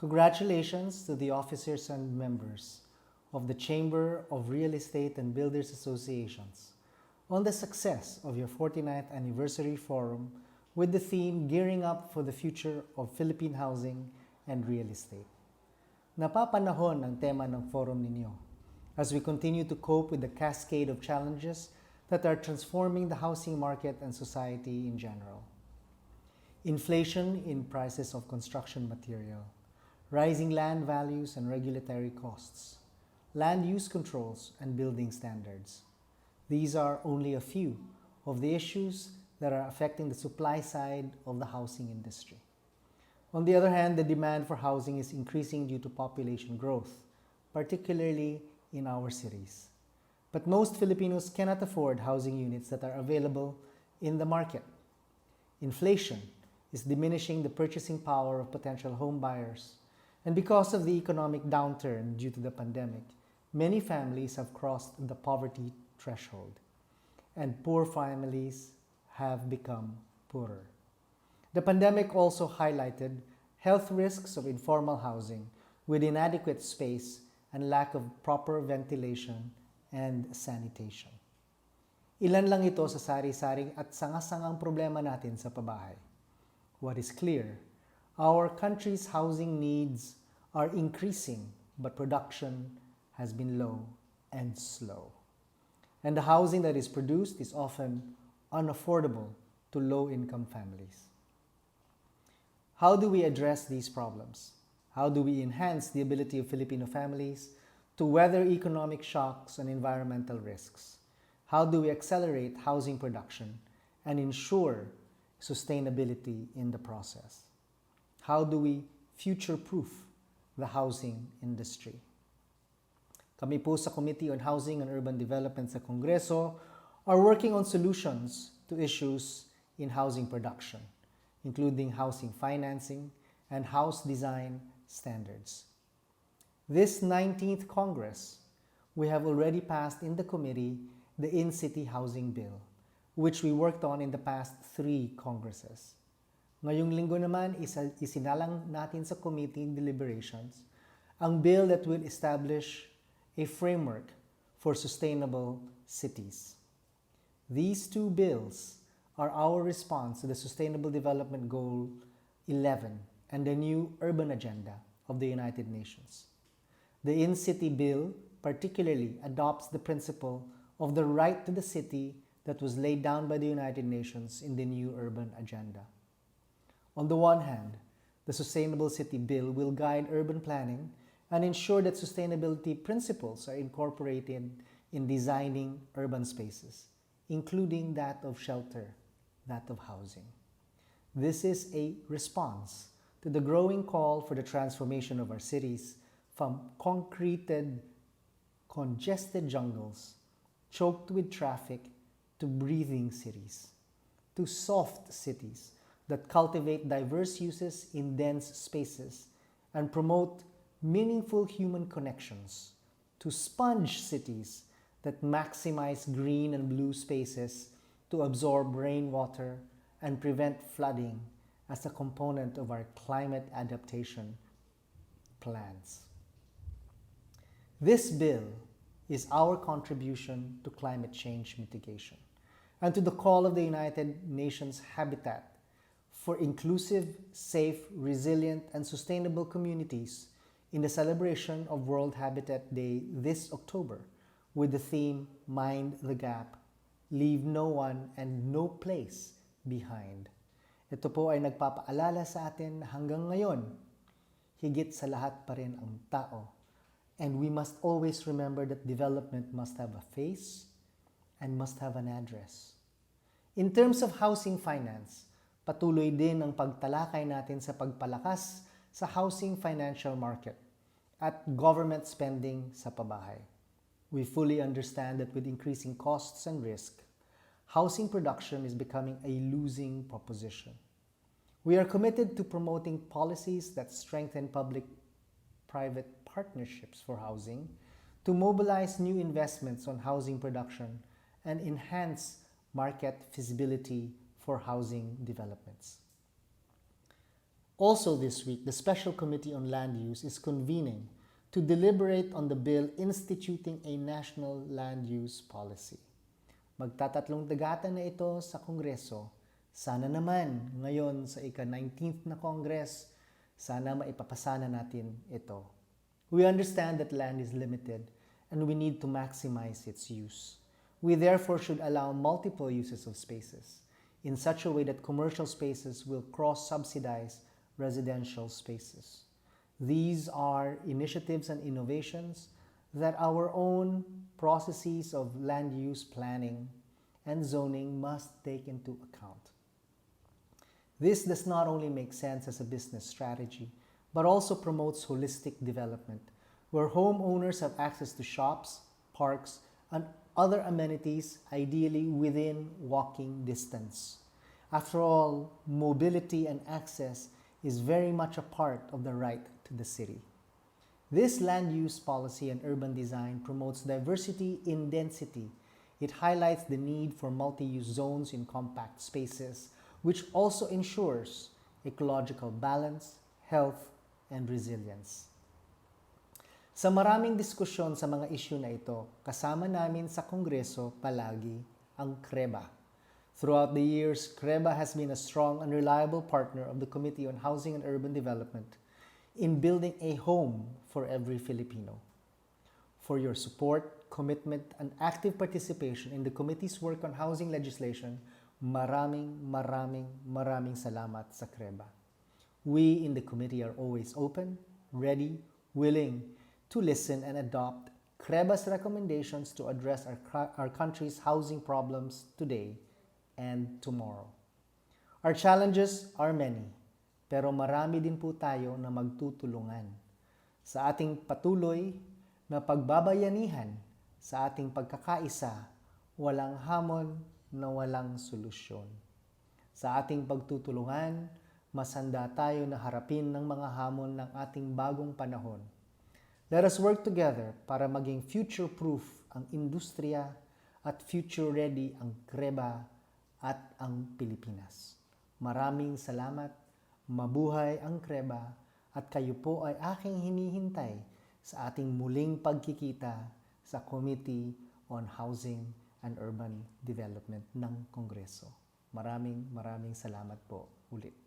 Congratulations to the officers and members of the Chamber of Real Estate and Builders Associations on the success of your 49th Anniversary Forum with the theme Gearing Up for the Future of Philippine Housing and Real Estate. Napapanahon ang tema ng forum ninyo as we continue to cope with the cascade of challenges that are transforming the housing market and society in general. Inflation in prices of construction material, rising land values and regulatory costs, land use controls and building standards. These are only a few of the issues that are affecting the supply side of the housing industry. On the other hand, the demand for housing is increasing due to population growth, particularly in our cities. But most Filipinos cannot afford housing units that are available in the market. Inflation is diminishing the purchasing power of potential home buyers, and because of the economic downturn due to the pandemic, many families have crossed the poverty threshold, and poor families have become poorer. The pandemic also highlighted health risks of informal housing with inadequate space and lack of proper ventilation and sanitation. Ilan lang ito sa sari-saring at sanga-sangang problema natin sa pabahay. What is clear, our country's housing needs are increasing, but production has been low and slow. And the housing that is produced is often unaffordable to low-income families. How do we address these problems? How do we enhance the ability of Filipino families to weather economic shocks and environmental risks? How do we accelerate housing production and ensure sustainability in the process? How do we future-proof the housing industry? Kami po sa Committee on Housing and Urban Development sa Kongreso are working on solutions to issues in housing production, including housing financing and house design standards. This 19th Congress, we have already passed in the committee the In-City Housing Bill, which we worked on in the past 3 Congresses. Ngayong linggo naman, isinalang natin sa committee deliberations ang bill that will establish a framework for sustainable cities. These 2 bills are our response to the Sustainable Development Goal 11 and the new urban agenda of the United Nations. The In-City Bill particularly adopts the principle of the right to the city that was laid down by the United Nations in the new urban agenda. On the one hand, the Sustainable City Bill will guide urban planning and ensure that sustainability principles are incorporated in designing urban spaces, including that of shelter, that of housing. This is a response to the growing call for the transformation of our cities from concreted, congested jungles, choked with traffic, to breathing cities, to soft cities that cultivate diverse uses in dense spaces and promote meaningful human connections, to sponge cities that maximize green and blue spaces to absorb rainwater and prevent flooding as a component of our climate adaptation plans. This bill is our contribution to climate change mitigation and to the call of the United Nations Habitat for inclusive, safe, resilient, and sustainable communities in the celebration of World Habitat Day this October with the theme Mind the Gap, Leave No One and No Place Behind. Ito po ay nagpapaalala sa atin na hanggang ngayon, higit sa lahat pa rin ang tao. And we must always remember that development must have a face and must have an address. In terms of housing finance, patuloy din ang pagtalakay natin sa pagpalakas sa housing financial market at government spending sa pabahay. We fully understand that with increasing costs and risk, housing production is becoming a losing proposition. We are committed to promoting policies that strengthen public-private partnerships for housing, to mobilize new investments on housing production, and enhance market feasibility for housing developments. Also this week, the Special Committee on Land Use is convening to deliberate on the bill instituting a national land use policy. Magtatatlong dagatan na ito sa Kongreso. Sana naman ngayon sa ika-19th na Congress, sana maipapasana natin ito. We understand that land is limited and we need to maximize its use. We therefore should allow multiple uses of spaces in such a way that commercial spaces will cross-subsidize residential spaces. These are initiatives and innovations that our own processes of land use planning and zoning must take into account. This does not only make sense as a business strategy, but also promotes holistic development, where homeowners have access to shops, parks, and other amenities, ideally within walking distance. After all, mobility and access is very much a part of the right to the city. This land use policy and urban design promotes diversity in density. It highlights the need for multi-use zones in compact spaces, which also ensures ecological balance, health, and resilience. Sa maraming diskusyon sa mga issue na ito, kasama namin sa Kongreso palagi ang CREBA. Throughout the years, CREBA has been a strong and reliable partner of the Committee on Housing and Urban Development in building a home for every Filipino. For your support, commitment, and active participation in the committee's work on housing legislation, maraming salamat sa CREBA. We in the committee are always open, ready, willing to listen and adopt CREBA's recommendations to address our country's housing problems today and tomorrow. Our challenges are many, pero marami din po tayo na magtutulungan sa ating patuloy na pagbabayanihan, sa ating pagkakaisa, walang hamon na walang solusyon. Sa ating pagtutulungan, mas handa tayo na harapin ng mga hamon ng ating bagong panahon. Let us work together para maging future-proof ang industriya at future-ready ang CREBA at ang Pilipinas. Maraming salamat, mabuhay ang CREBA, at kayo po ay aking hinihintay sa ating muling pagkikita sa Committee on Housing and Urban Development ng Kongreso. Maraming salamat po ulit.